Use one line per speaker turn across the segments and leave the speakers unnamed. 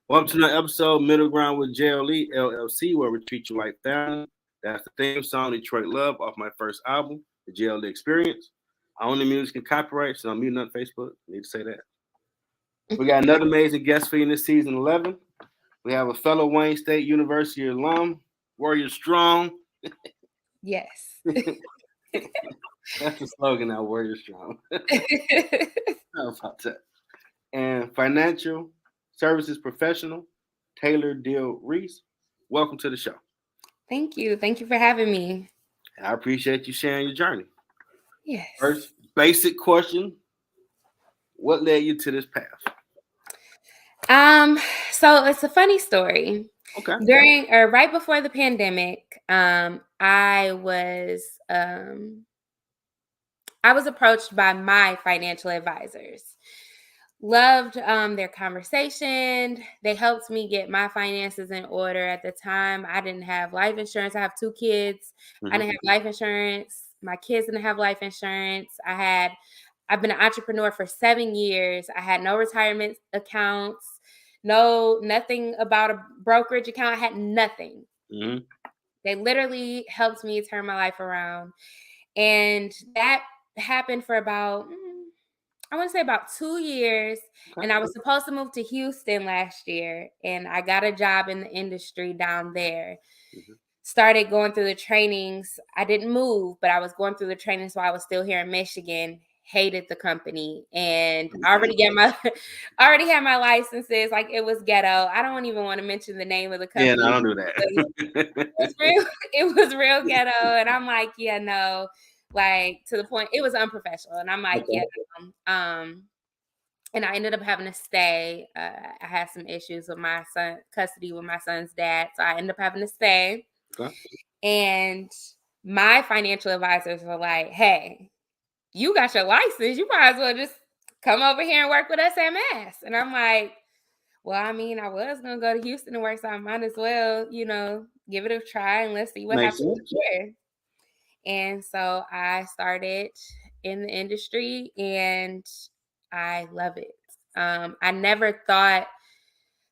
Welcome to another episode, Middle Ground with JLE L.L.C, where we treat you like family. That's the theme song, Detroit Love, off my first album, the JLE Experience. I own the music and copyright, so I'm muting on Facebook. I need to say that. We got another amazing guest for you in this season 11. We have a fellow Wayne State University alum, Warrior Strong.
Yes.
That's the slogan now, Warrior Strong. How about that? And financial services professional, Taylor Dill-Reese. Welcome to the show.
Thank you. Thank you for having me.
I appreciate you sharing your journey.
Yes.
First, basic question. What led you to this path?
So it's a funny story.
Okay.
During or right before the pandemic, I was approached by my financial advisors. Loved their conversation. They helped me get my finances in order. At the time, I didn't have life insurance. I have 2 kids. I didn't have life insurance. My kids didn't have life insurance. I've been an entrepreneur for 7 years. I had no retirement accounts, nothing about a brokerage account. I had nothing.
Mm-hmm.
They literally helped me turn my life around. And that happened for about, I want to say about 2 years.
Okay.
And I was supposed to move to Houston last year. And I got a job in the industry down there.
Mm-hmm.
Started going through the trainings. I didn't move, but I was going through the training, so I was still here in Michigan. Hated the company, and I already had my licenses. Like, it was ghetto. I don't even want to mention the name of the company.
Yeah, no, don't do that.
It was real ghetto, and I'm like, yeah, no, like, to the point it was unprofessional, and I'm like,
Okay.
yeah, and I ended up having to stay. I had some issues with my custody with my son's dad, so I ended up having to stay.
Okay.
And my financial advisors were like, hey, you got your license. You might as well just come over here and work with us at Mass. And I'm like, well, I mean, I was going to go to Houston to work, so I might as well, give it a try and let's see what happens here. And so I started in the industry and I love it. I never thought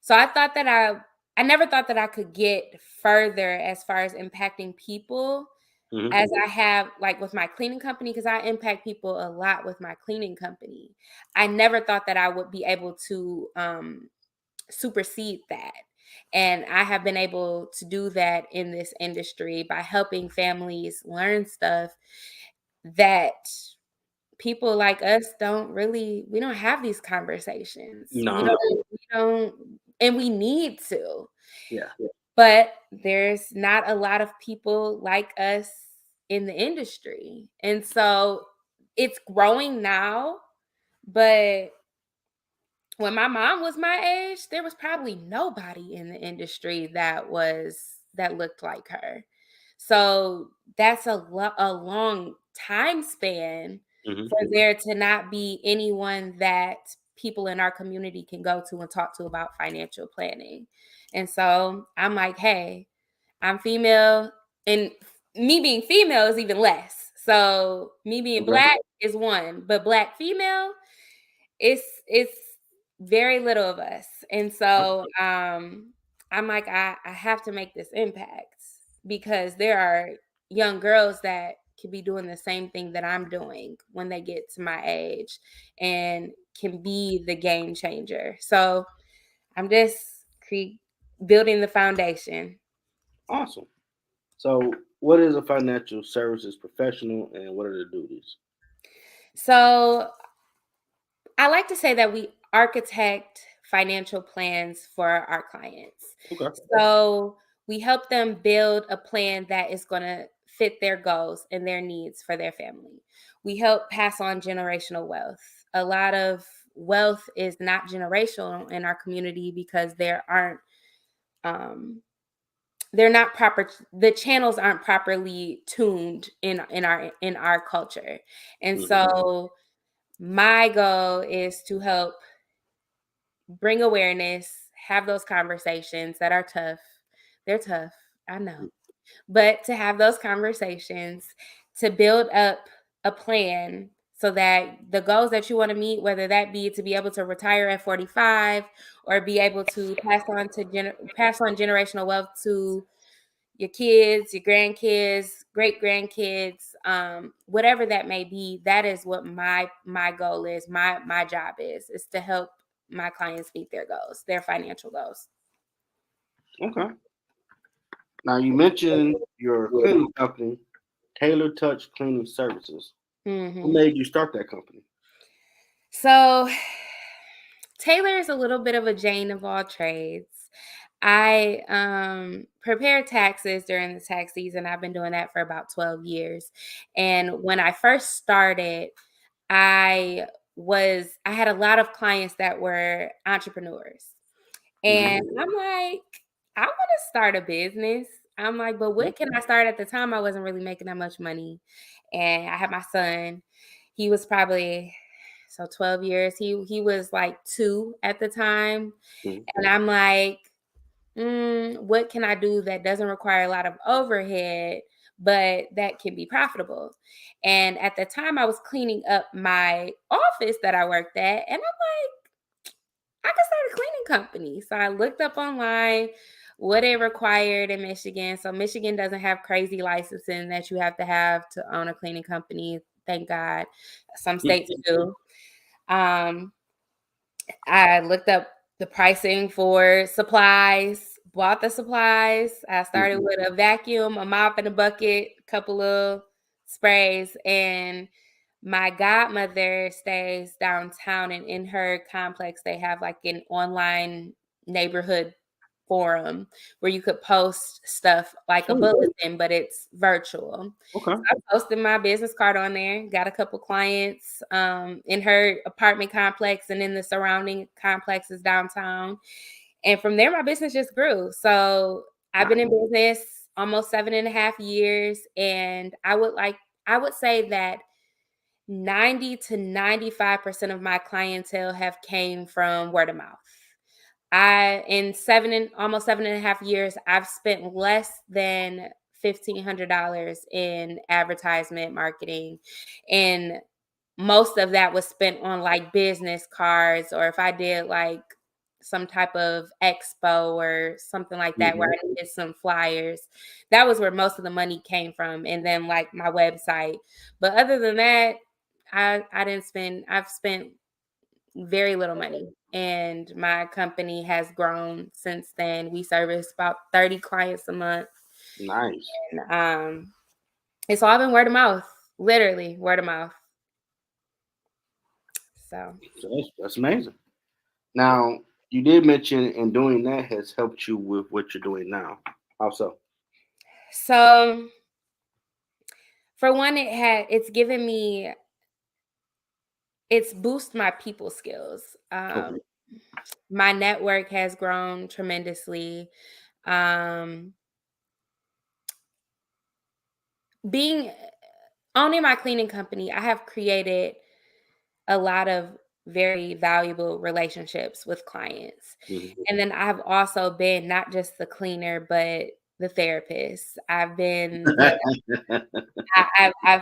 that I could get further as far as impacting people as I have, like, with my cleaning company, because I impact people a lot with my cleaning company. I never thought that I would be able to supersede that. And I have been able to do that in this industry by helping families learn stuff that people like us we don't have these conversations.
No.
We don't, and we need to.
Yeah.
But there's not a lot of people like us in the industry. And so it's growing now, but when my mom was my age, there was probably nobody in the industry that looked like her. So that's a long time span for there to not be anyone that people in our community can go to and talk to about financial planning. And so I'm like, hey, I'm female, and me being female is even less. So me being Black is one, but Black female, it's very little of us. And so I'm like, I have to make this impact, because there are young girls that could be doing the same thing that I'm doing when they get to my age and can be the game changer. So I'm just building the foundation.
Awesome. So, what is a financial services professional, and what are their duties?
So I like to say that we architect financial plans for our clients.
Okay.
So we help them build a plan that is going to fit their goals and their needs for their family. We help pass on generational wealth. A lot of wealth is not generational in our community because they're not proper. The channels aren't properly tuned in our culture. And so my goal is to help bring awareness, have those conversations that are tough. They're tough, I know. But to have those conversations, to build up a plan so that the goals that you want to meet, whether that be to be able to retire at 45 or be able to pass on generational wealth to your kids, your grandkids, great grandkids, whatever that may be, that is what my goal is. My job is to help my clients meet their goals, their financial goals.
Okay. Now you mentioned your cleaning company, Taylor Touch Cleaning Services. Who made you start that company?
So Taylor is a little bit of a Jane of all trades. I prepare taxes during the tax season. I've been doing that for about 12 years. And when I first started, I had a lot of clients that were entrepreneurs. And I'm like, I want to start a business. I'm like, but what can I start? At the time, I wasn't really making that much money. And I had my son. He was probably 12 years. He was like 2 at the time. And I'm like, what can I do that doesn't require a lot of overhead, but that can be profitable? And at the time, I was cleaning up my office that I worked at, and I'm like, I could start a cleaning company. So I looked up online what it required in Michigan. So Michigan doesn't have crazy licensing that you have to own a cleaning company. Thank God. Some states do. I looked up the pricing for supplies, bought the supplies. I started with a vacuum, a mop, and a bucket, a couple of sprays. And my godmother stays downtown, and in her complex, they have like an online neighborhood forum where you could post stuff like a bulletin, but it's virtual.
Okay.
So I posted my business card on there, got a couple clients in her apartment complex and in the surrounding complexes downtown. And from there, my business just grew. So I've been in business almost 7.5 years. And I would say that 90 to 95% of my clientele have came from word of mouth. In almost 7.5 years, I've spent less than $1,500 in advertisement marketing. And most of that was spent on like business cards, or if I did like some type of expo or something like that where I needed some flyers. That was where most of the money came from. And then like my website. But other than that, I've spent very little money, and my company has grown since then. We service about 30 clients a month.
Nice.
And it's all been word of mouth, literally word of mouth. So
that's amazing. Now you did mention in doing that has helped you with what you're doing now. How so?
So for one, it's boosted my people skills. My network has grown tremendously. Owning my cleaning company, I have created a lot of very valuable relationships with clients. And then I've also been not just the cleaner, but the therapist. I've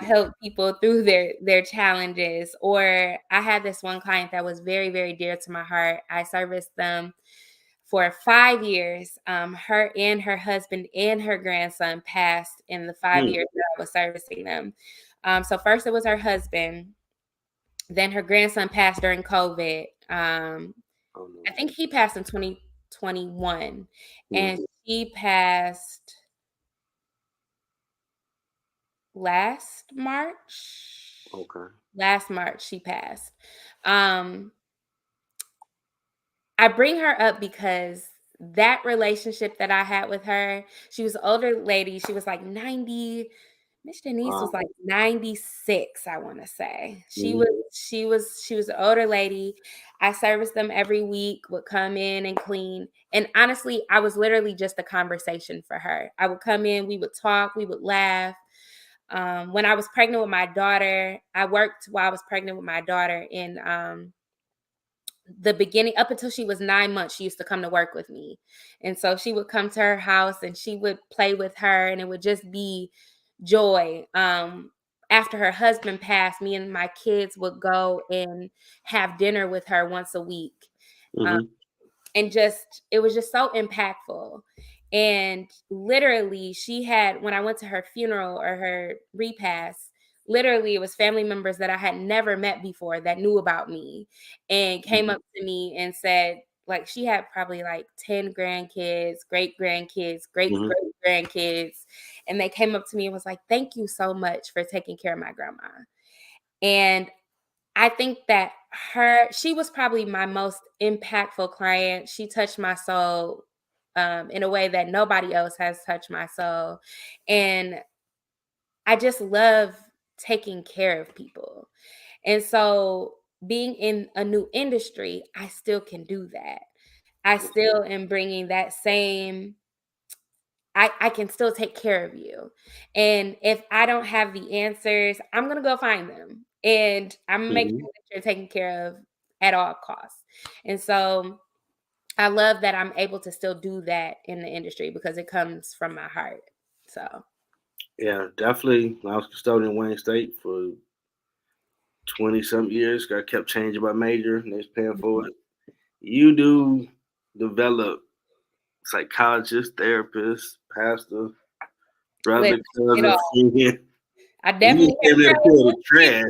helped people through their challenges. Or I had this one client that was very, very dear to my heart. I serviced them for 5 years. Her and her husband and her grandson passed in the 5 years that I was servicing them. So first it was her husband. Then her grandson passed during COVID. I think he passed in 2021. And she passed last March.
Okay.
Last March she passed. I bring her up because that relationship that I had with her, she was an older lady. She was like 90. Miss Denise was like 96, I want to say. She was an older lady. I serviced them every week, would come in and clean. And honestly, I was literally just a conversation for her. I would come in, we would talk, we would laugh. When I was pregnant with my daughter, I worked while I was pregnant with my daughter in the beginning. Up until she was 9 months, she used to come to work with me. And so she would come to her house and she would play with her, and it would just be joy. after her husband passed, me and my kids would go and have dinner with her once a week.
Mm-hmm.
And it was just so impactful. And literally, she had, when I went to her funeral or her repast, literally it was family members that I had never met before that knew about me and came up to me and said, like, she had probably like 10 grandkids, great grandkids, great
Mm-hmm.
great grandkids. And they came up to me and was like, thank you so much for taking care of my grandma. And I think that she was probably my most impactful client. She touched my soul in a way that nobody else has touched my soul. And I just love taking care of people. And so being in a new industry, I still can do that. I still am bringing that same, I can still take care of you. And if I don't have the answers, I'm going to go find them. And I'm going to make
Mm-hmm.
sure that you're taken care of at all costs. And so I love that I'm able to still do that in the industry because it comes from my heart. So,
Yeah, definitely. I was custodian in Wayne State for 20 some years. I kept changing my major and they was paying for it. You do develop psychologist, therapist, pastor,
listen,
brother,
it
cousin,
all.
friend.
I
And you
definitely
came there to
have
pull the trash.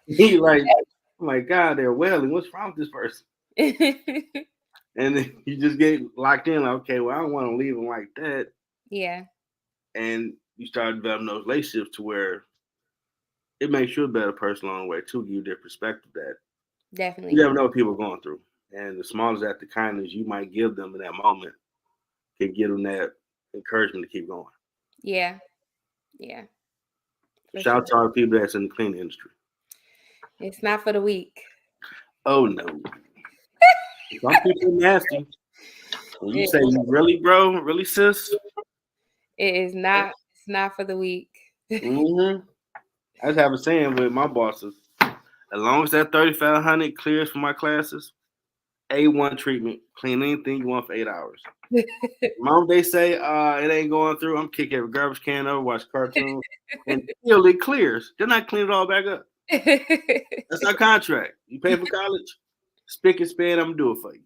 He like, oh my God, they're wailing. What's wrong with this person?
trouble.
And then you just get locked in, like, okay, well, I don't want to leave them like that.
Yeah,
And you start developing those relationships to where it makes you a better person along the way too, give you their perspective that you
definitely.
never know what people are going through. And the smallest act of kindness you might give them in that moment can give them that encouragement to keep going.
Yeah, yeah, for
Shout out
sure.
to all the people that's in the cleaning industry.
It's not for the weak.
Oh no. Some people are nasty. When you
It,
say you really, bro, really, sis.
it is not. It's not for the weak.
Mm-hmm. I just have a saying with my bosses. As long as that 3,500 clears for my classes, A1 treatment, clean anything you want for 8 hours. Mom, they say it ain't going through. I'm kicking every garbage can over, watch cartoons, and still it clears. Then I clean it all back up. That's our contract. You pay for college, spick and span. I'm gonna do it for you.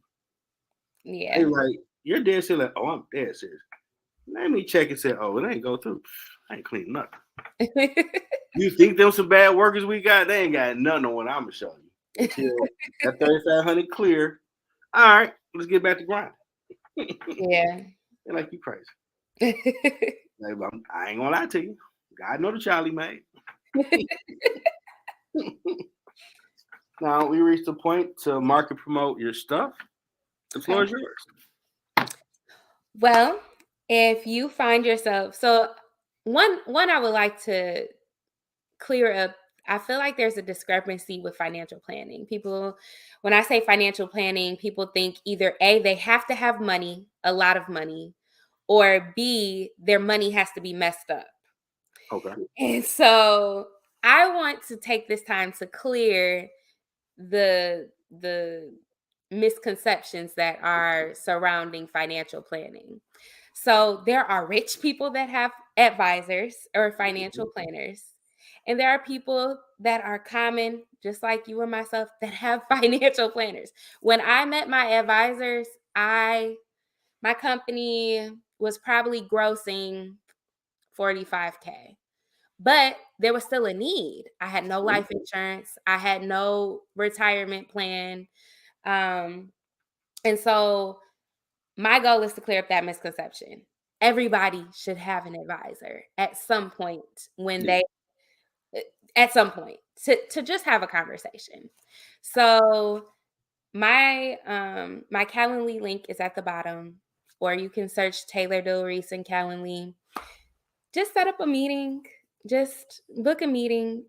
They
Yeah.
like, you're dead serious. Like, oh, I'm dead serious. Let me check and say, oh, it ain't go through. I ain't cleaning nothing. You think them some bad workers we got? They ain't got nothing on what I'm gonna show you until that 3,500 clear. All right, let's get back to grind.
Yeah.
They're like, you crazy. Like, I ain't gonna lie to you. God know the child he made. Now we reached the point to market promote your stuff. The floor
Okay.
is yours.
Well, if you find yourself, so one I would like to clear up. I feel like there's a discrepancy with financial planning. People, when I say financial planning, people think either A, they have to have money, a lot of money, or B, their money has to be messed up.
Okay.
And so I want to take this time to clear the misconceptions that are surrounding financial planning. So there are rich people that have advisors or financial planners. And there are people that are common, just like you and myself, that have financial planners. When I met my advisors, my company was probably grossing 45K. But there was still a need. I had no life insurance. I had no retirement plan. Um, and so my goal is to clear up that misconception. Everybody should have an advisor at some point when
Yeah.
they at some point to just have a conversation. So my Calendly link is at the bottom, or you can search Taylor Dill-Reese and Calendly. Just set up a meeting. Just book a meeting.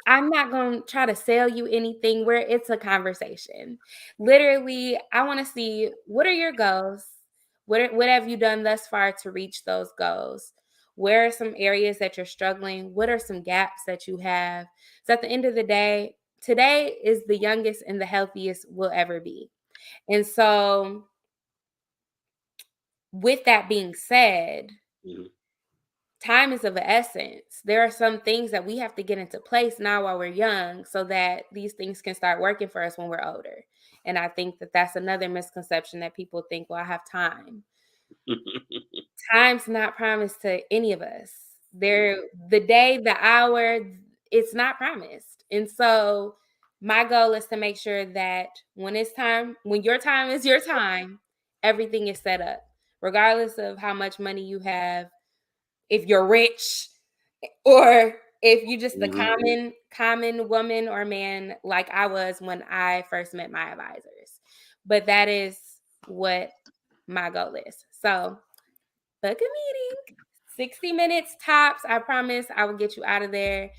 I'm not going to try to sell you anything where it's a conversation. Literally, I want to see, what are your goals? What have you done thus far to reach those goals? Where are some areas that you're struggling? What are some gaps that you have? So at the end of the day, today is the youngest and the healthiest we'll ever be. And so with that being said,
Mhm.
time is of the essence. There are some things that we have to get into place now while we're young so that these things can start working for us when we're older. And I think that that's another misconception that people think, well, I have time. Time's not promised to any of us. The day, the hour, it's not promised. And so my goal is to make sure that when it's time, when your time is your time, everything is set up, regardless of how much money you have, if you're rich, or if you just a common woman or man like I was when I first met my advisors. But that is what my goal is. So book a meeting, 60 minutes tops. I promise I will get you out of there.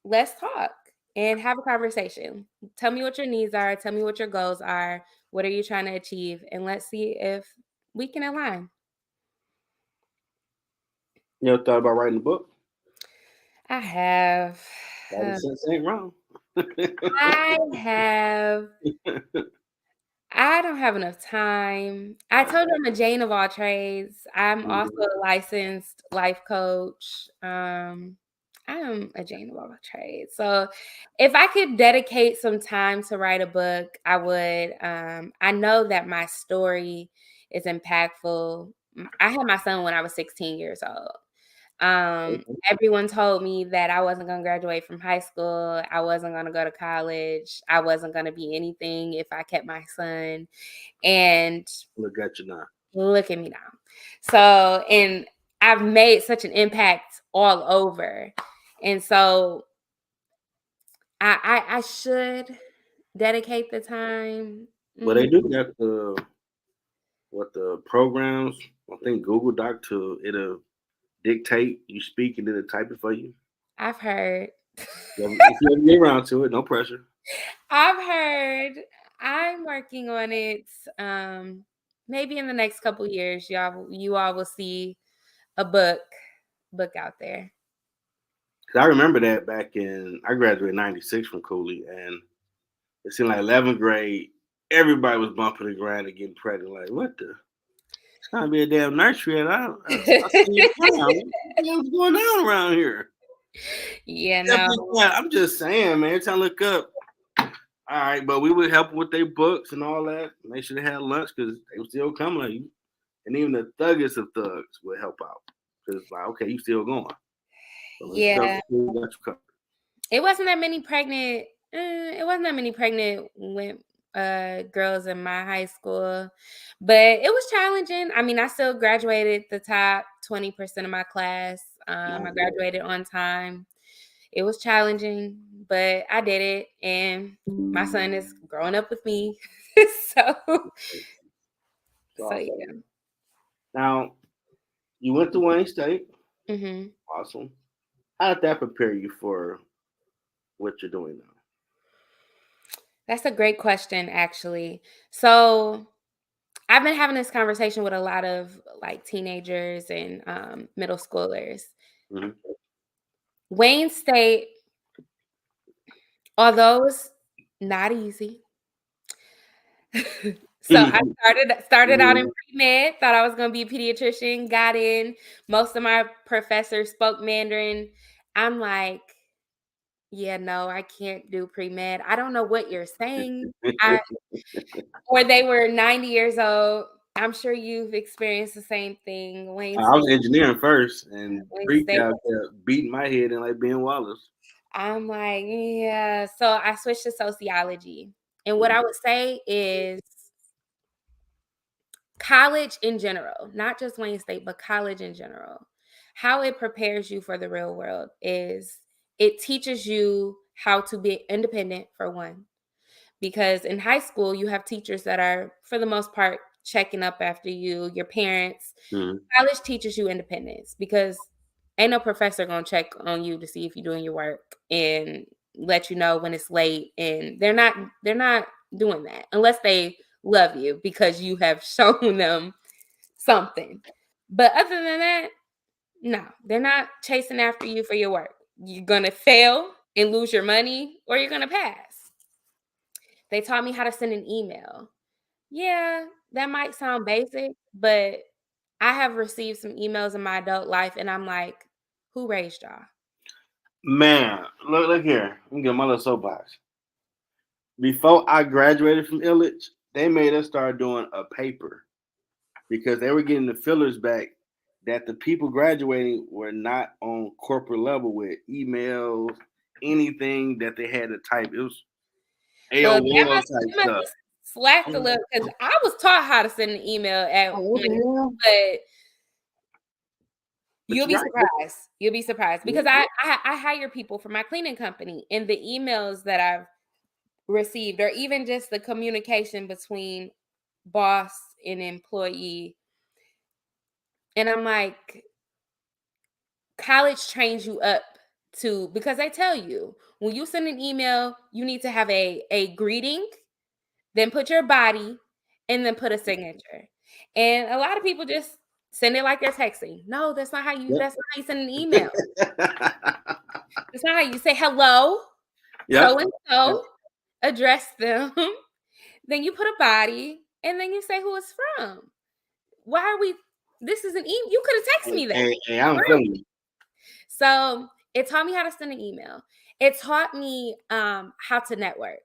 Let's talk and have a conversation. Tell me what your needs are. Tell me what your goals are. What are you trying to achieve? And let's see if we can align.
You ever thought about writing a book?
I have.
Common sense ain't wrong.
I have. I don't have enough time. I told you I'm a Jane of all trades. I'm also a licensed life coach. I am a Jane of all trades. So if I could dedicate some time to write a book, I would. I know that my story is impactful. I had my son when I was 16 years old. Everyone told me that I wasn't going to graduate from high school. I wasn't going to go to college. I wasn't going to be anything if I kept my son. And
Look at you now.
look at me now. So, and I've made such an impact all over. And so I should dedicate the time.
Well, they do got the programs. I think Google Doc it'll dictate you speak and it'll type it for you.
I've heard.
If you ever get around to it, no pressure.
I've heard. I'm working on it. Maybe in the next couple years, you all will see a book out there.
Cause I remember that I graduated '96 from Cooley, and it seemed like 11th grade, everybody was bumping the ground and getting pregnant. Like, what the? It's gonna be a damn nursery, and I see you around. What's going on around here?
Yeah, no.
I'm just saying, man. Every time I look up, all right, but we would help with their books and all that. Make sure they had lunch because they were still coming at you, and even the thuggest of thugs would help out because, like, okay, you still going. So
yeah,
got you covered.
it wasn't that many pregnant. It wasn't that many pregnant girls in my high school, but it was challenging. I mean, I still graduated the top 20% of my class. I graduated on time. It was challenging, but I did it, and my son is growing up with me. so yeah.
Now, you went to Wayne State.
Mm-hmm.
Awesome. How did that prepare you for what you're doing now?
That's a great question, actually. So I've been having this conversation with a lot of like teenagers and middle schoolers.
Mm-hmm.
Wayne State, although it's not easy. So I started out in pre-med, thought I was going to be a pediatrician, got in. Most of my professors spoke Mandarin. I'm like, yeah, no, I can't do pre-med. I don't know what you're saying. Or they were 90 years old. I'm sure you've experienced the same thing. Wayne
I was
State.
engineering first, and
Wayne State.
pre-cal kept beating my head in like Ben Wallace.
I'm like, yeah. So I switched to sociology. And what I would say is college in general, not just Wayne State, but college in general, how it prepares you for the real world is it teaches you how to be independent, for one. Because in high school, you have teachers that are, for the most part, checking up after you, your parents.
Mm-hmm.
College teaches you independence because ain't no professor gonna check on you to see if you're doing your work and let you know when it's late. And they're not doing that unless they love you because you have shown them something. But other than that, no, they're not chasing after you for your work. You're gonna fail and lose your money, or you're gonna pass. They taught me how to send an email. Yeah, that might sound basic, but I have received some emails in my adult life, and I'm like, who raised y'all?
Man, look here. Let me get my little soapbox. Before I graduated from Illich, they made us start doing a paper because they were getting the fillers back that the people graduating were not on corporate level with emails, anything that they had to type. It was
Well,
AOL type
that must
stuff.
have slacked a little because I was taught how to send an email at
Oh, what the hell?
but
But
you'll
you're
be
right.
surprised. You'll be surprised because
Yeah.
I hire people for my cleaning company, and the emails that I've received, or even just the communication between boss and employee, and I'm like, college trains you up to, because they tell you when you send an email, you need to have a greeting, then put your body, and then put a signature. And a lot of people just send it like they're texting. No, that's not how you.
Yep.
That's not how you send an email. That's not how you say hello.
Yep.
So and so, address them. Then you put a body, and then you say who it's from. Why are we? This is an email. You could have texted me that.
Hey, I'm feeling you.
So it taught me how to send an email. It taught me how to network.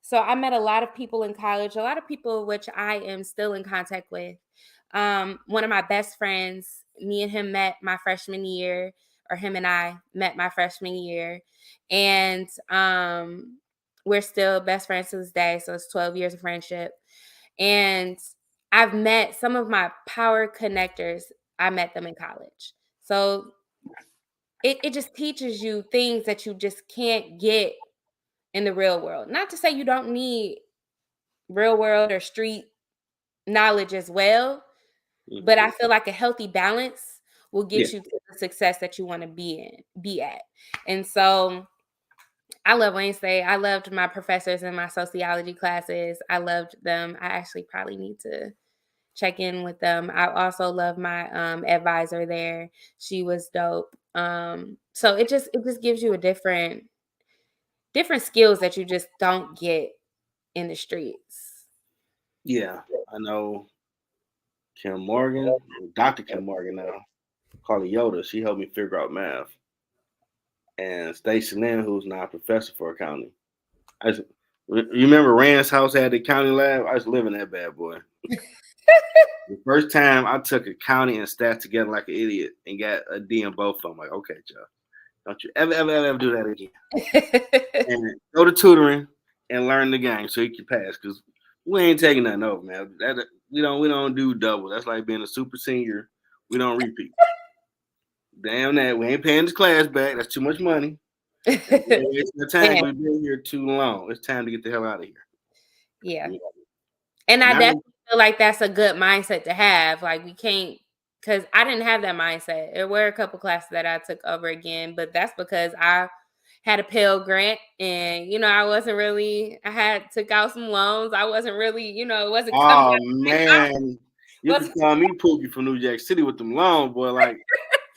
So I met a lot of people in college, a lot of people which I am still in contact with. One of my best friends, me and him met my freshman year, or him and I met my freshman year. And we're still best friends to this day. So it's 12 years of friendship. And I've met some of my power connectors. I met them in college. So it just teaches you things that you just can't get in the real world. Not to say you don't need real world or street knowledge as well, but I feel like a healthy balance will
Yeah.
get you to the success that you want to be at. And so I love Wayne State. I loved my professors in my sociology classes. I loved them. I actually probably need to check in with them. I also love my advisor there. She was dope. So it just gives you a different skills that you just don't get in the streets.
Yeah. I know Kim Morgan, Dr. Kim Morgan now, call her Yoda. She helped me figure out math. And Stacey Lynn, who's now a professor for accounting. You remember Rand's house had the accounting lab? I used to live in that bad boy. The first time I took accounting and stats together like an idiot and got a D in both of them. I'm like, okay, Joe, don't you ever do that again. And go to tutoring and learn the game so you can pass. Because we ain't taking nothing over, man. We don't do double. That's like being a super senior. We don't repeat. Damn that. We ain't paying this class back. That's too much money. We're wasting the time.
Yeah.
We've been here too long. It's time to get the hell out of here.
Yeah. And I definitely feel like that's a good mindset to have. Like we can't, because I didn't have that mindset. There were a couple classes that I took over again, but that's because I had a Pell Grant, and I wasn't really. I had took out some loans. I wasn't really, it wasn't coming.
Oh man, you can call me Pookie from New Jack City with them loans, boy. Like,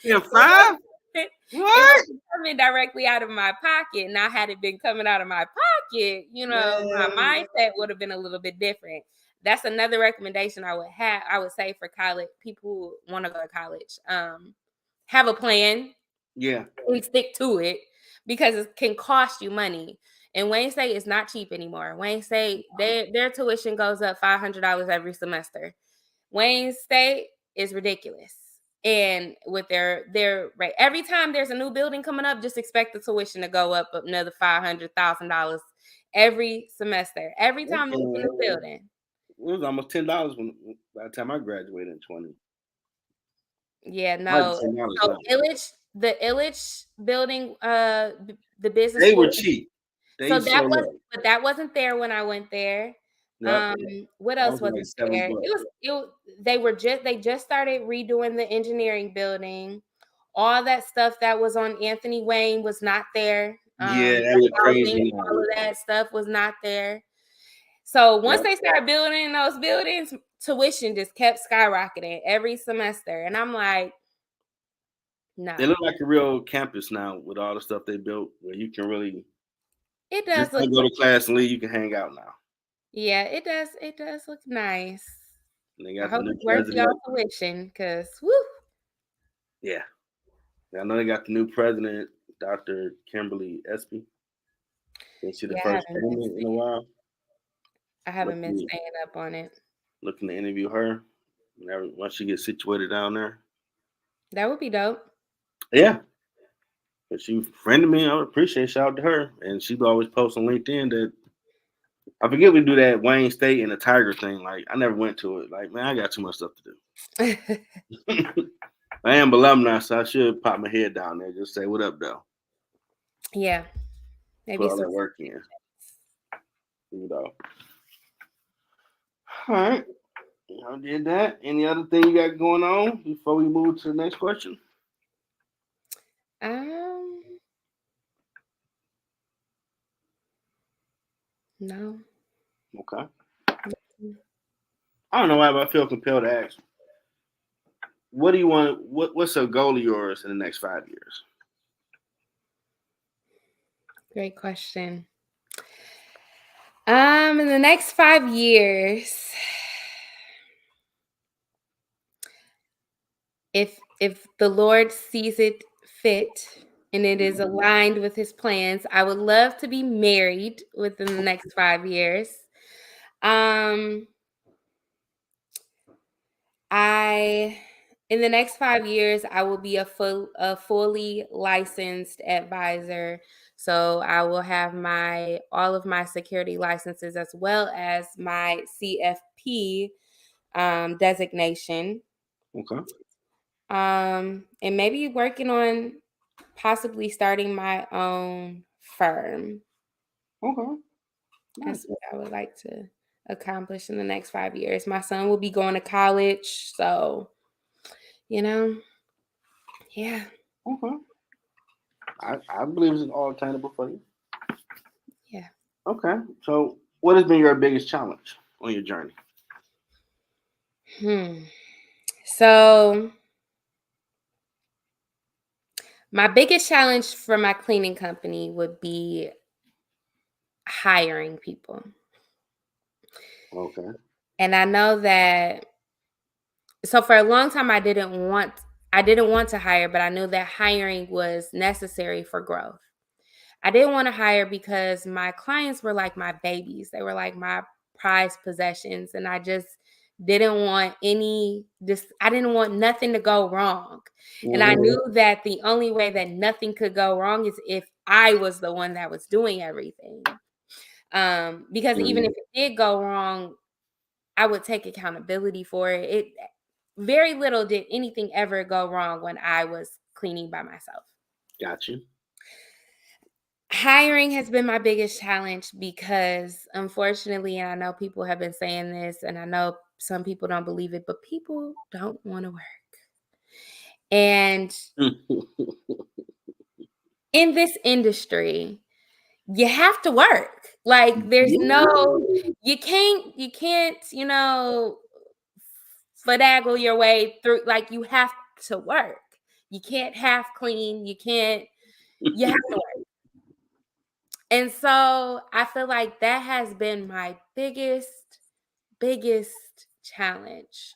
yeah, five.
It
What?
wasn't coming directly out of my pocket. Now, had it been coming out of my pocket, my mindset would have been a little bit different. That's another recommendation I would say for college people who want to go to college. Have a plan.
Yeah.
We stick to it because it can cost you money. And Wayne State is not cheap anymore. Wayne State, their tuition goes up $500 every semester. Wayne State is ridiculous. And with their rate, every time there's a new building coming up, just expect the tuition to go up another $500,000 every semester. Every time there's a new building.
It was almost $10 by the time I graduated in 20.
Yeah, no. So the Illich building, the business
They
school,
were cheap.
so that wasn't there when I went there.
Yep.
What
That
else
was like
wasn't there?
$7.
They just started redoing the engineering building. All that stuff that was on Anthony Wayne was not there.
Yeah, that looked crazy.
All of that stuff was not there. So once they started building those buildings, tuition just kept skyrocketing every semester. And I'm like, no.
They look like a real campus now with all the stuff they built where you can really
It does look
go to class and leave. You can hang out now.
Yeah, it does. It does look nice.
And they
I
got the
hope
new
it's worth y'all
president.
tuition, cause woo.
Yeah. I know they got the new president, Dr. Kimberly Espy. Think she the
Yeah,
first president in a while.
I haven't been
Looking,
staying up on it.
looking to interview her once she gets situated down there.
That would be dope.
Yeah. But she friended me. I would appreciate shout out to her. And she always posts on LinkedIn that I forget we do that Wayne State and the Tiger thing. Like I never went to it. Like, man, I got too much stuff to do. I am alumni, so I should pop my head down there. Just say what up though.
Yeah,
Put
maybe
all
some.
that work in. You know. All right. I did that. Any other thing you got going on before we move to the next question?
Um, no.
Okay. I don't know why, but I feel compelled to ask. What do you want? What's a goal of yours in the next 5 years?
Great question. In the next 5 years, if the Lord sees it fit and it is aligned with his plans, I would love to be married within the next 5 years. Um, I in the next 5 years, I will be a fully licensed advisor. So I will have all of my security licenses as well as my CFP designation.
Okay.
And maybe working on possibly starting my own firm.
Okay.
That's
Nice.
what I would like to accomplish in the next 5 years. My son will be going to college, so you know, yeah.
Okay. I believe it's all attainable for you.
Yeah.
Okay. So, what has been your biggest challenge on your journey?
So my biggest challenge for my cleaning company would be hiring people.
Okay.
And I know that so for a long time I didn't want to hire, but I knew that hiring was necessary for growth. I didn't want to hire because my clients were like my babies. They were like my prized possessions. And I just didn't want I didn't want nothing to go wrong. And I knew that the only way that nothing could go wrong is if I was the one that was doing everything. Because even if it did go wrong, I would take accountability for it. Very little did anything ever go wrong when I was cleaning by myself.
Got you.
Hiring has been my biggest challenge because unfortunately, and I know people have been saying this, and I know some people don't believe it, but people don't want to work. And in this industry, you have to work. Like there's you can't, finagle your way through. Like you have to work. You can't half clean. You have to work. And so I feel like that has been my biggest challenge.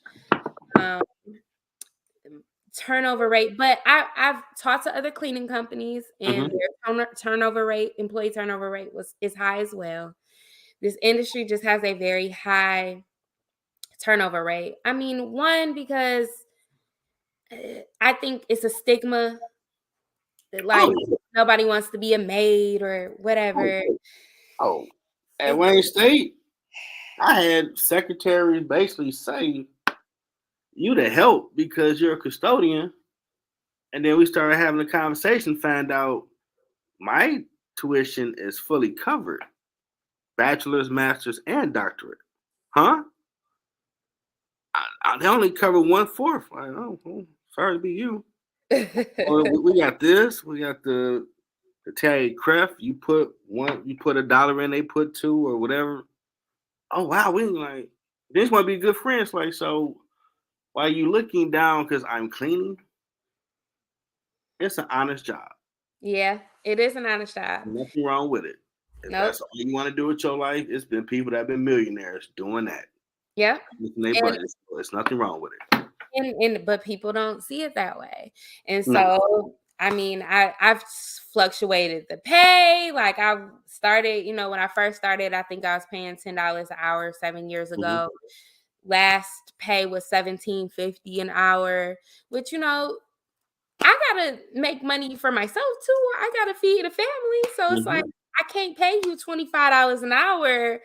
Turnover rate, but I've talked to other cleaning companies and their employee turnover rate is high as well. This industry just has a very high turnover rate. I mean, one, because I think it's a stigma that like nobody wants to be a maid or whatever.
Oh, at Wayne State, I had secretaries basically say you to help because you're a custodian. And then we started having a conversation, find out my tuition is fully covered. Bachelor's, master's, and doctorate. Huh? They only cover 1/4. Like, oh, sorry to be you. We got this. We got the Italian craft. You put $1 in, they put two or whatever. Oh wow, we like this want to be good friends. Like, so why are you looking down because I'm cleaning? It's an honest job.
Yeah, it is an honest job.
Nothing wrong with it. If
Nope.
that's all you want to do with your life, it's been people that have been millionaires doing that.
Yeah.
They
And
budget, so there's nothing wrong with it.
but people don't see it that way. And
No.
so I mean, I've fluctuated the pay. Like I started, when I first started, I think I was paying $10 an hour 7 years
Mm-hmm.
ago. Last pay was $17.50 an hour, which I gotta make money for myself too. I gotta feed a family. So it's like
Mm-hmm.
I can't pay you $25 an hour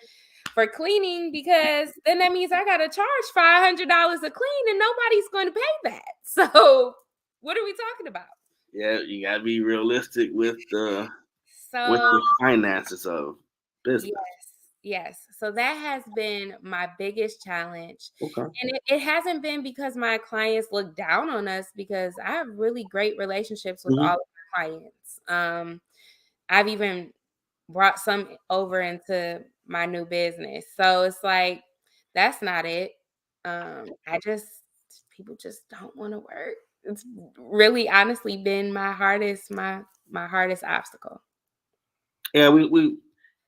for cleaning, because then that means I gotta charge $500 a clean and nobody's going to pay that. So what are we talking about?
Yeah, you gotta be realistic with the
So
finances of
yes,
business.
yes. So that has been my biggest challenge.
Okay.
And it hasn't been because my clients look down on us, because I have really great relationships with
Mm-hmm.
all of my clients. I've even brought some over into my new business. So it's like, that's not it. People just don't want to work. It's really honestly been my hardest obstacle.
Yeah, we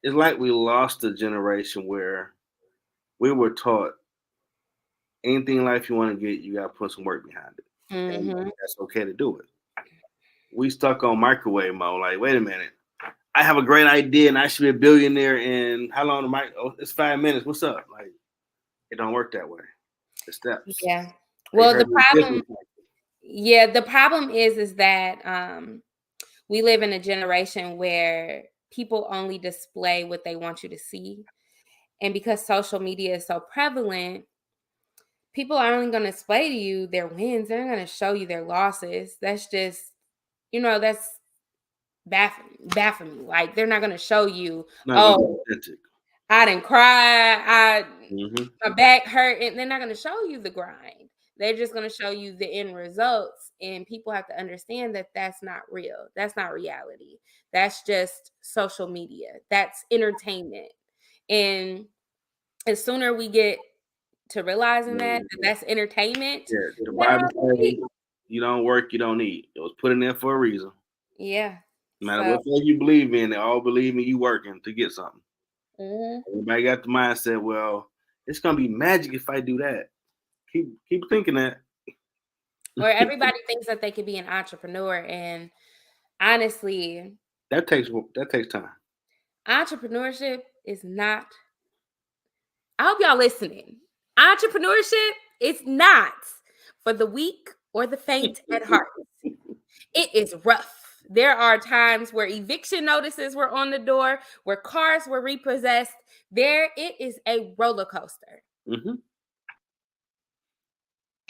it's like we lost a generation where we were taught anything in life you want to get, you gotta put some work behind it. And
Hmm.
that's okay to do it. We stuck on microwave mode, like, wait a minute. I have a great idea and I should be a billionaire in how long it's 5 minutes. What's up? Like, it don't work that way. The steps.
Yeah.
They
Well,
heard the business.
the problem is that we live in a generation where people only display what they want you to see. And because social media is so prevalent, people are only going to display to you their wins. They're not going to show you their losses. That's just, that's baffling. Like, they're not going to show you,
Not gonna be
oh,
authentic.
I didn't cry.
Mm-hmm.
My back hurt. And they're not going to show you the grind. They're just going to show you the end results. And people have to understand that that's not real. That's not reality. That's just social media. That's entertainment. And as sooner we get to realizing that that's entertainment,
Yeah, the
the better
Bible
off we'll
says
be.
you don't work, you don't eat. It was put in there for a reason.
Yeah.
No matter
So
what faith you believe in, they all believe in you working to get something.
mhm.
Everybody got the mindset, well, it's gonna be magic if I do that. Keep thinking that.
Or everybody thinks that they could be an entrepreneur, and honestly,
that takes time.
entrepreneurship is not. I hope y'all listening. Entrepreneurship is not for the weak or the faint at heart. It is rough. There are times where eviction notices were on the door, where cars were repossessed. It is a roller coaster.
Hmm.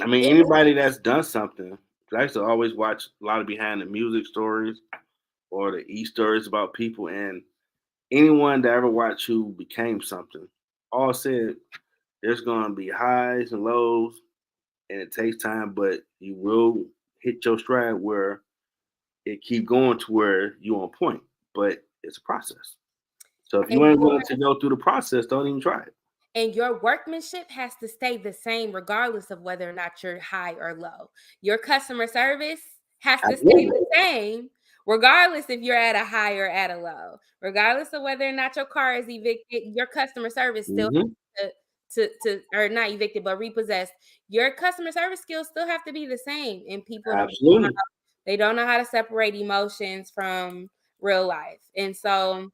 I mean,
It,
anybody that's done something. 'Cause I used to always watch a lot of behind the music stories or the stories about people, and anyone that ever watched who became something, all said there's gonna be highs and lows, and it takes time, but you will hit your stride where it keep going to where you on point. But it's a process. So if you
and
ain't willing to go through the process, don't even try it.
And your workmanship has to stay the same regardless of whether or not you're high or low. Your customer service has to stay
Absolutely.
the same regardless if you're at a high or at a low. Regardless of whether or not your car is evicted, your customer service still
Hmm.
has to or not evicted but repossessed. Your customer service skills still have to be the same. And people
Absolutely.
they don't know how to separate emotions from real life. And so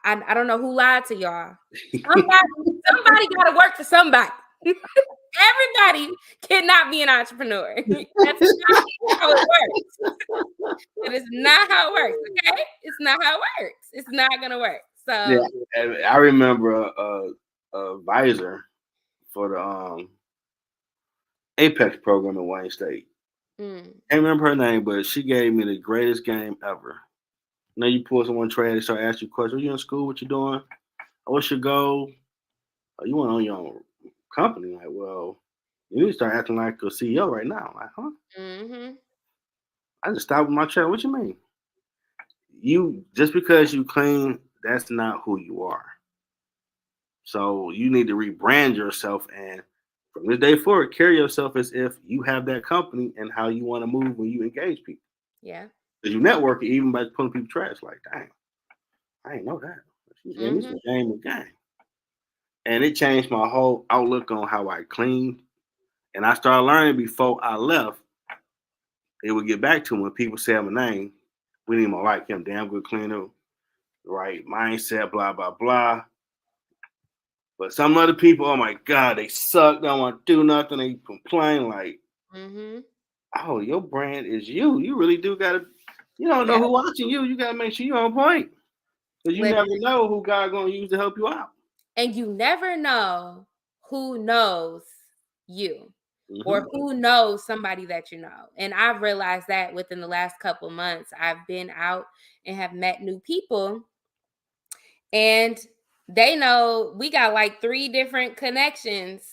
I don't know who lied to y'all. Somebody got to work for somebody. Everybody cannot be an entrepreneur. That's not how it works. It is not how it works. Okay, it's not how it works. It's not gonna work.
Yeah,
So
and I remember a advisor for the Apex program at Wayne State.
mm,
Can't remember her name, but she gave me the greatest game ever. Now you pull someone trade, they start asking you questions. Are you in school? What you doing? What's your goal? You want to own your own company? Like, well, you need to start acting like a CEO right now. Like, huh?
mm-hmm.
I just stopped with my chair. What you mean? You just because you clean, that's not who you are. So you need to rebrand yourself and from this day forward, carry yourself as if you have that company and how you want to move when you engage people.
Yeah.
Because you network even by putting people trash. Like, dang, I ain't know that. She gave me
Mm-hmm.
some game of game. and it changed my whole outlook on how I clean. And I started learning before I left, it would get back to when people say my name. We need my like him, damn good cleaner, right mindset, blah blah blah. But some other people, oh my god, they suck, don't want to do nothing, they complain like,
Mm-hmm.
oh, your brand is you. You really do gotta, you don't know
Yep.
who watching you. You gotta make sure you're on point. Because you never
Literally.
know who God gonna use to help you out.
And you never know who knows you or
Mm-hmm.
who knows somebody that you know. And I've realized that within the last couple months, I've been out and have met new people, and they know we got like 3 different connections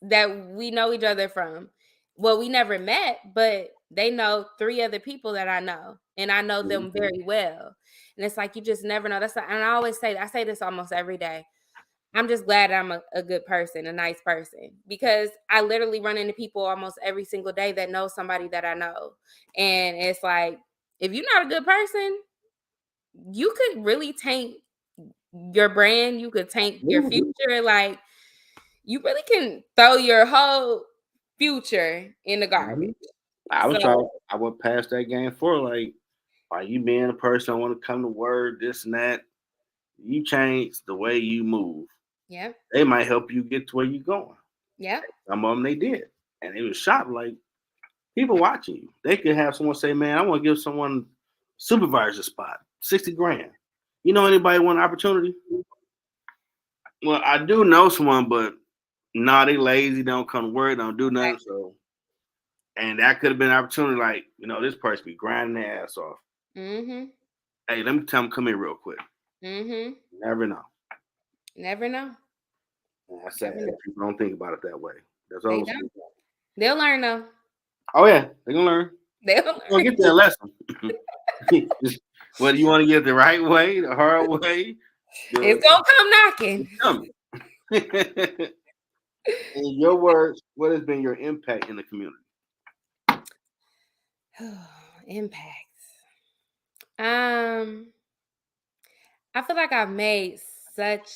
that we know each other from. Well, we never met, but they know 3 other people that I know, and I know them
Mm-hmm.
very well. And it's like you just never know. And I always say, I say this almost every day. I'm just glad I'm a good person, a nice person, because I literally run into people almost every single day that know somebody that I know. And it's like, if you're not a good person, you could really taint your brand, you could taint your
Mm-hmm.
future. Like, you really can throw your whole future in the
Mm-hmm.
garbage.
I was
So,
trying. I went past that game for like you being a person I want to come to work, this and that. You change the way you move.
yeah,
They might help you get to where you're going.
yeah,
Some of them they did, and it was shocked. Like people watching you, they could have someone say, "Man, I want to give someone supervisor spot, 60 grand." You know anybody want an opportunity? Well, I do know someone, but nah, they lazy, don't come to work, don't do nothing. So, and that could have been an opportunity. Like this person be grinding their ass off.
mm-hmm,
Hey, let me tell them come here real quick.
mm-hmm.
Never know.
Never know.
And that's sad.
Never know.
People don't think about it that way. That's
They
old school.
don't. They'll learn though.
Oh yeah, they're gonna learn.
They'll
They're gonna
learn.
get that lesson. Whether you want to get it the right way, the hard way, the
It's gonna come knocking.
it's coming. In your words, what has been your impact in the community?
Impacts. I feel like I've made such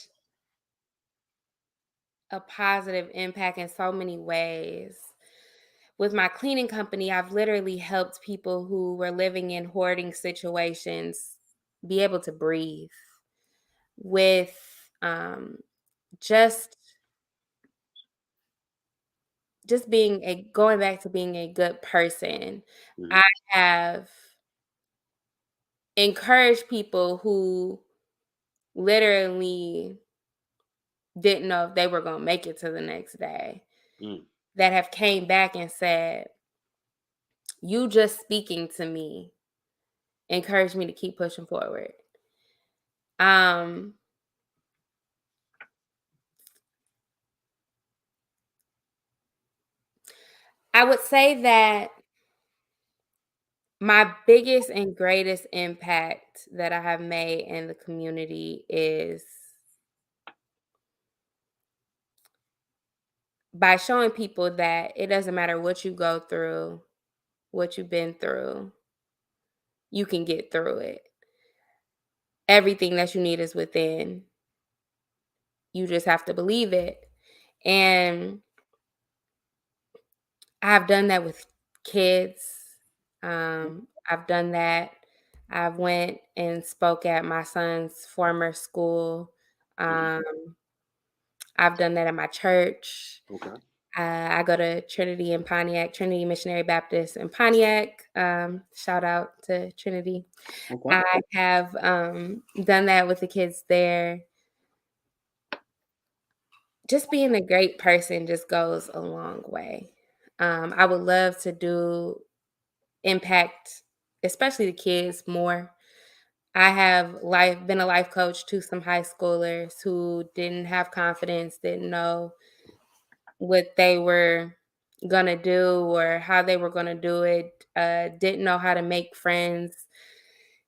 a positive impact in so many ways. With my cleaning company, I've literally helped people who were living in hoarding situations be able to breathe. With just being a going back to being a good person,
Mm-hmm.
I have encouraged people who literally didn't know if they were going to make it to the next day,
Mm.
that have came back and said, you just speaking to me encouraged me to keep pushing forward. um I would say that my biggest and greatest impact that I have made in the community is by showing people that it doesn't matter what you go through, what you've been through, you can get through it. Everything that you need is within. You just have to believe it. And I've done that with kids. I've done that. I've went and spoke at my son's former school.
Mm.
Um, I've done that at my church.
Okay.
I go to Trinity in Pontiac, Trinity Missionary Baptist in Pontiac. Shout out to Trinity.
Okay.
I have done that with the kids there. Just being a great person just goes a long way. I would love to do impact, especially the kids, more. I have been a life coach to some high schoolers who didn't have confidence, didn't know what they were gonna do or how they were gonna do it, didn't know how to make friends,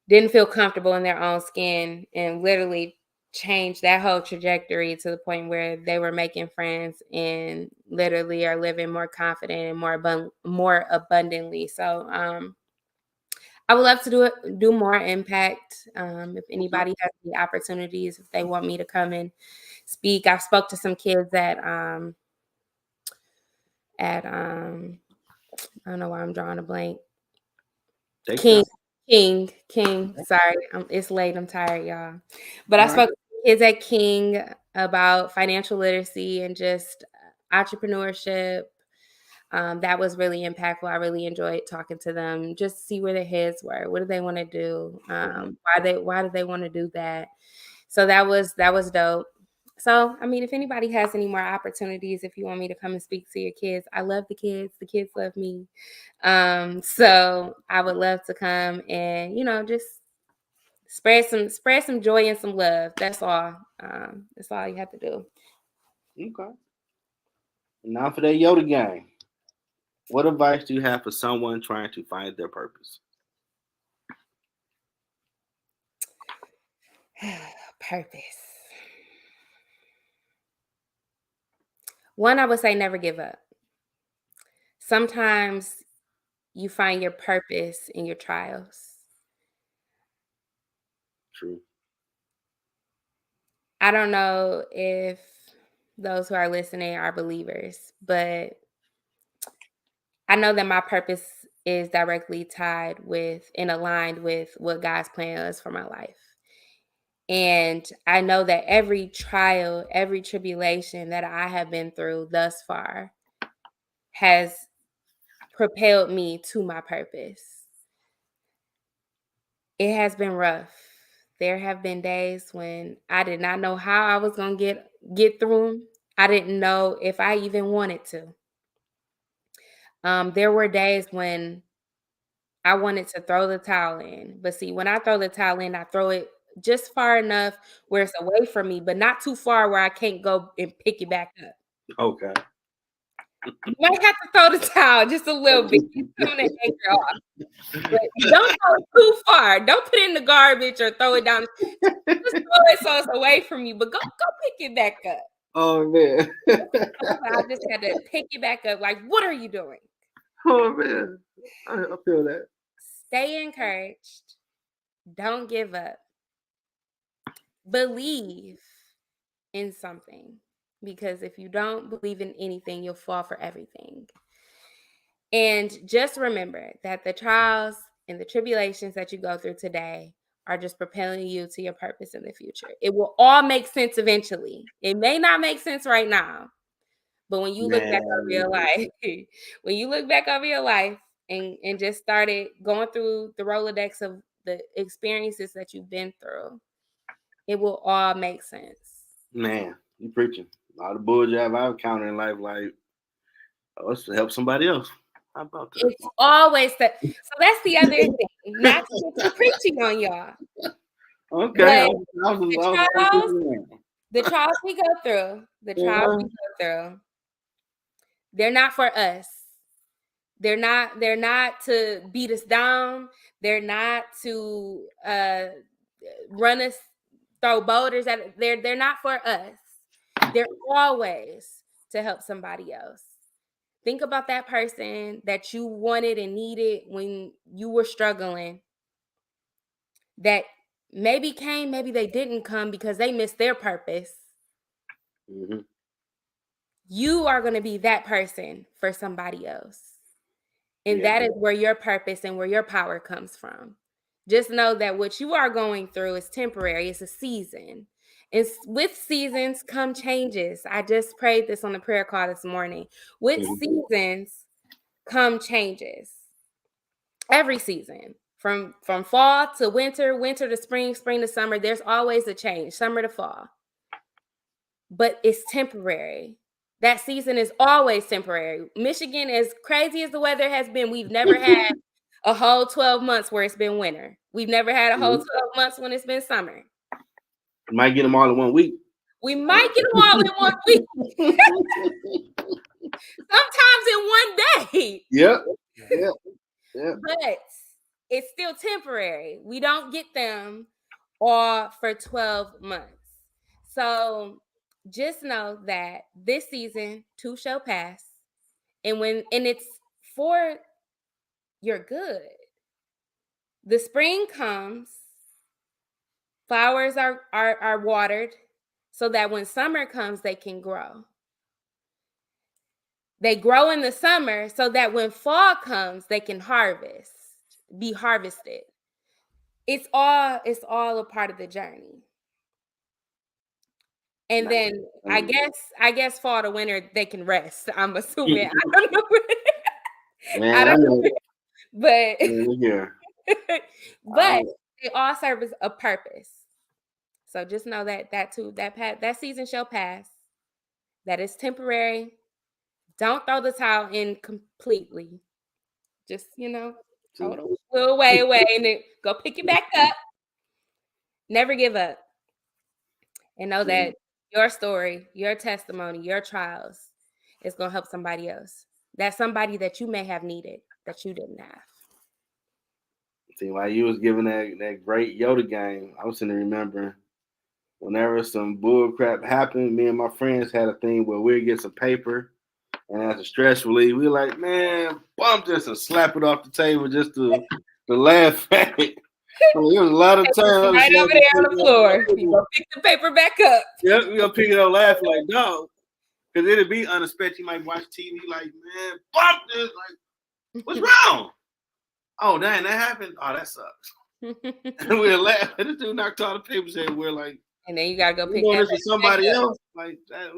didn't feel comfortable in their own skin, and literally changed that whole trajectory to the point where they were making friends and literally are living more confident and more abundantly. So I would love to do more impact. If
Okay.
anybody has the opportunities, if they want me to come and speak. I've spoke to some kids at I don't know why I'm drawing a blank. King. Sorry, it's late. I'm tired, y'all. But I spoke to kids at King about financial literacy and just entrepreneurship. That was really impactful. I really enjoyed talking to them, just to see where their heads were. What do they want to do? Why do they want to do that? So that was dope. So, I mean, if anybody has any more opportunities, if you want me to come and speak to your kids, I love the kids. The kids love me. So I would love to come and, just spread some joy and some love. That's all. That's all you have to do.
Okay. Now for that Yoda game. What advice do you have for someone trying to find their purpose?
Purpose. One, I would say never give up. Sometimes you find your purpose in your trials.
True.
I don't know if those who are listening are believers, but I know that my purpose is directly tied with and aligned with what God's plan is for my life. And I know that every trial, every tribulation that I have been through thus far has propelled me to my purpose. It has been rough. There have been days when I did not know how I was going to get through them. I didn't know if I even wanted to. There were days when I wanted to throw the towel in. But see, when I throw the towel in, I throw it just far enough where it's away from me, but not too far where I can't go and pick it back up.
Okay.
You might have to throw the towel just a little bit. Get some of that anchor off. But don't go too far. Don't put it in the garbage or throw it down. Just throw it so it's away from you, but go pick it back up.
Oh, man.
I just had to pick it back up. Like, what are you doing?
Oh, man. I feel that.
Stay encouraged. Don't give up. Believe in something. Because if you don't believe in anything, you'll fall for everything. And just remember that the trials and the tribulations that you go through today are just propelling you to your purpose in the future. It will all make sense eventually. It may not make sense right now, but when you look back over your life, and just started going through the Rolodex of the experiences that you've been through, it will all make sense.
Man, you preaching. A lot of bullshit I've encountered in life, like, it's to help somebody else. How about that?
It's always that. So that's the other thing. Not to get too preachy on y'all.
Okay.
The trials we go through, they're not for us. They're not to beat us down. They're not to run us, throw boulders at. They're not for us. They're always to help somebody else. Think about that person that you wanted and needed when you were struggling, that maybe came, maybe they didn't come because they missed their purpose.
Mm-hmm.
You are going to be that person for somebody else. And that is where your purpose and where your power comes from. Just know that what you are going through is temporary. It's a season. And with seasons come changes. I just prayed this on the prayer call this morning. With seasons come changes. Every season. From fall to winter, winter to spring, spring to summer, there's always a change, summer to fall. But it's temporary. That season is always temporary. Michigan, as crazy as the weather has been, we've never had a whole 12 months where it's been winter. We've never had a whole 12 months when it's been summer.
You might get them all in 1 week.
We might get them all in 1 week. Sometimes in 1 day.
Yep.
But it's still temporary. We don't get them all for 12 months. So just know that this season too shall pass. And it's for your good. The spring comes, flowers are watered, so that when summer comes, they can grow. They grow in the summer so that when fall comes, they can be harvested. It's all a part of the journey. And then I guess fall to winter they can rest. I'm assuming. I don't know.
Man,
I don't know. But
yeah.
but they all serve a purpose. So just know that season shall pass. That is temporary. Don't throw the towel in completely. Just, throw it away and then go pick it back up. Never give up. And know that your story, your testimony, your trials is going to help somebody else. That's somebody that you may have needed that you didn't have.
See, while you was giving that great Yoda game, I was sitting there remembering whenever some bull crap happened, me and my friends had a thing where we'd get some paper, and as a stress relief, we were like, man, bump this and slap it off the table just to laugh at it. It was a lot of times.
Right over there on the floor. You go pick the paper back up.
Yep, we gonna pick it up laughing like, no. Because it'd be unexpected. You might watch TV like, man, bump this. Like, what's wrong? Oh, dang, that happened? Oh, that sucks. And we'll laugh. And this dude knocked all the papers everywhere. Like,
and then you gotta go pick
this with somebody else. Like, that,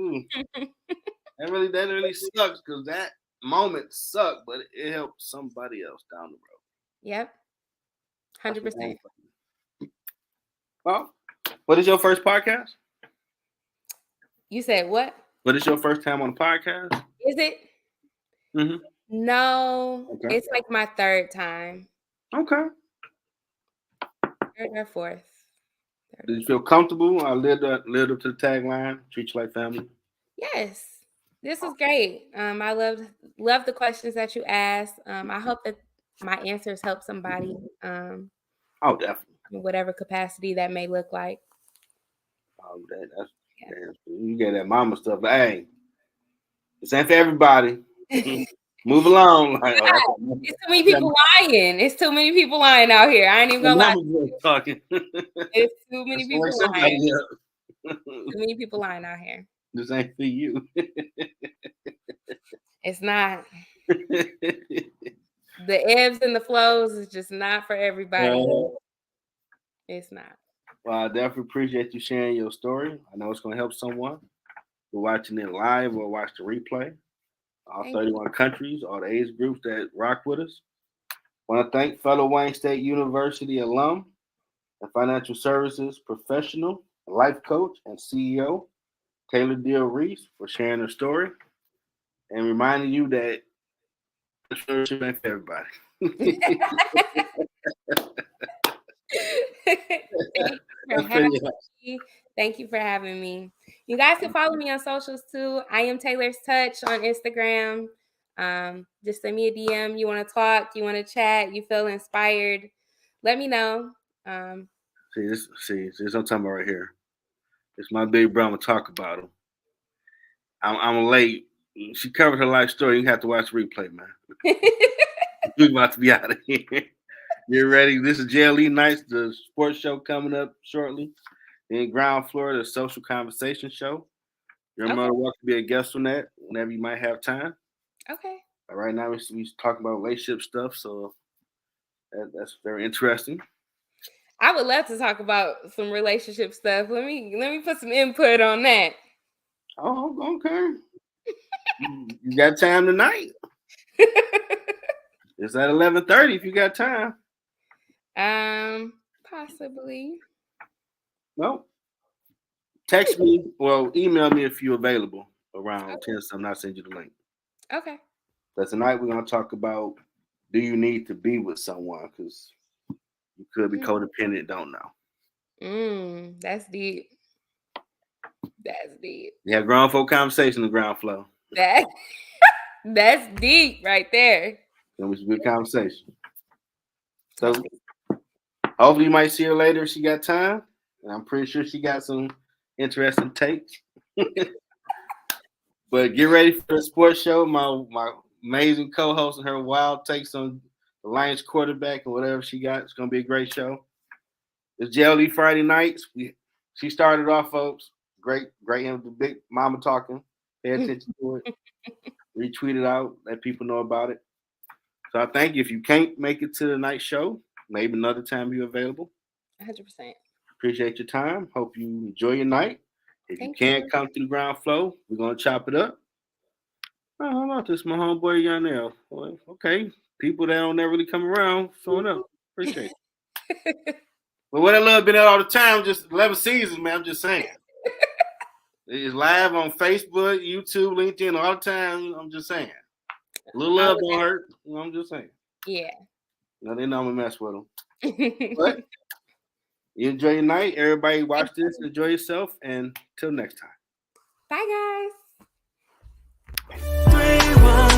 that really sucks because that moment sucked, but it helped somebody else down the road.
Yep. 100%.
Well, what is your first podcast?
You said what?
What is your first time on a podcast?
Is it?
Mm-hmm.
No, okay. It's like my third time.
Okay.
Third or fourth.
Did you feel comfortable? I lived up to the tagline, treat you like family.
Yes. This was great. I love the questions that you asked. I hope that my answers help somebody.
Oh, definitely.
In whatever capacity that may look like.
Oh, that's you get that mama stuff. But hey, this ain't for everybody. Move along. Like,
it's too many people lying. It's too many people lying out here. I ain't even gonna lie.
Talking.
It's too many people lying. Too many people lying out here.
This ain't for you.
It's not. The ebbs and the flows is just not for everybody. It's not.
Well, I definitely appreciate you sharing your story. I know it's going to help someone who's watching it live or watch the replay. All 31 countries, all the age groups that rock with us. I want to thank fellow Wayne State University alum and financial services professional, life coach, and CEO, Taylor Dill-Reese, for sharing her story and reminding you that entrepreneurship ain't for everybody.
Thank you for having me. You guys can follow me on socials too. I am Taylor's Touch on Instagram. Just send me a DM. You want to talk, you want to chat, you feel inspired, let me know.
See, this I'm talking about right here. It's my big brother. I'm gonna talk about him. I'm late. She covered her life story. You have to watch the replay, man. We're about to be out of here. Get ready. This is JLE Nights, the sports show coming up shortly. In ground floor, the social conversation show. You're more than welcome to be a guest on that whenever you might have time.
Okay.
Right now, we talking about relationship stuff, so that's very interesting.
I would love to talk about some relationship stuff. Let me put some input on that.
Oh, okay. You got time tonight? It's at 11:30 if you got time.
Possibly.
No. Text me, email me if you're available around 10 something. I'll send you the link.
Okay.
But tonight we're going to talk about, do you need to be with someone? Because you could be codependent, don't know.
That's deep. That's deep.
You have grown folk conversation on the ground floor.
That's deep right there.
It's going to be a good conversation. So hopefully you might see her later if she got time. And I'm pretty sure she got some interesting takes. But get ready for the sports show. My amazing co-host and her wild takes on the Lions quarterback and whatever she got. It's going to be a great show. It's JLE Friday nights. She started off, folks. great the big mama talking. Pay attention to it. Retweet it out. Let people know about it. So I thank you. If you can't make it to the night show, maybe another time you're available.
100%.
Appreciate your time. Hope you enjoy your night. If
Thank
you can't
you.
come to the ground floor, we're gonna chop it up. Oh, how about this, my homeboy Yarnell? Well, okay, people that don't never really come around showing up. Appreciate it. But what I love been at all the time, just 11 seasons, man. I'm just saying. It's live on Facebook, YouTube, LinkedIn all the time. I'm just saying. A little love don't hurt. I'm just saying.
Yeah.
No, they know I'm gonna mess with them. But you enjoy your night. Everybody watch this. Enjoy yourself. And till next time.
Bye, guys.
3, 1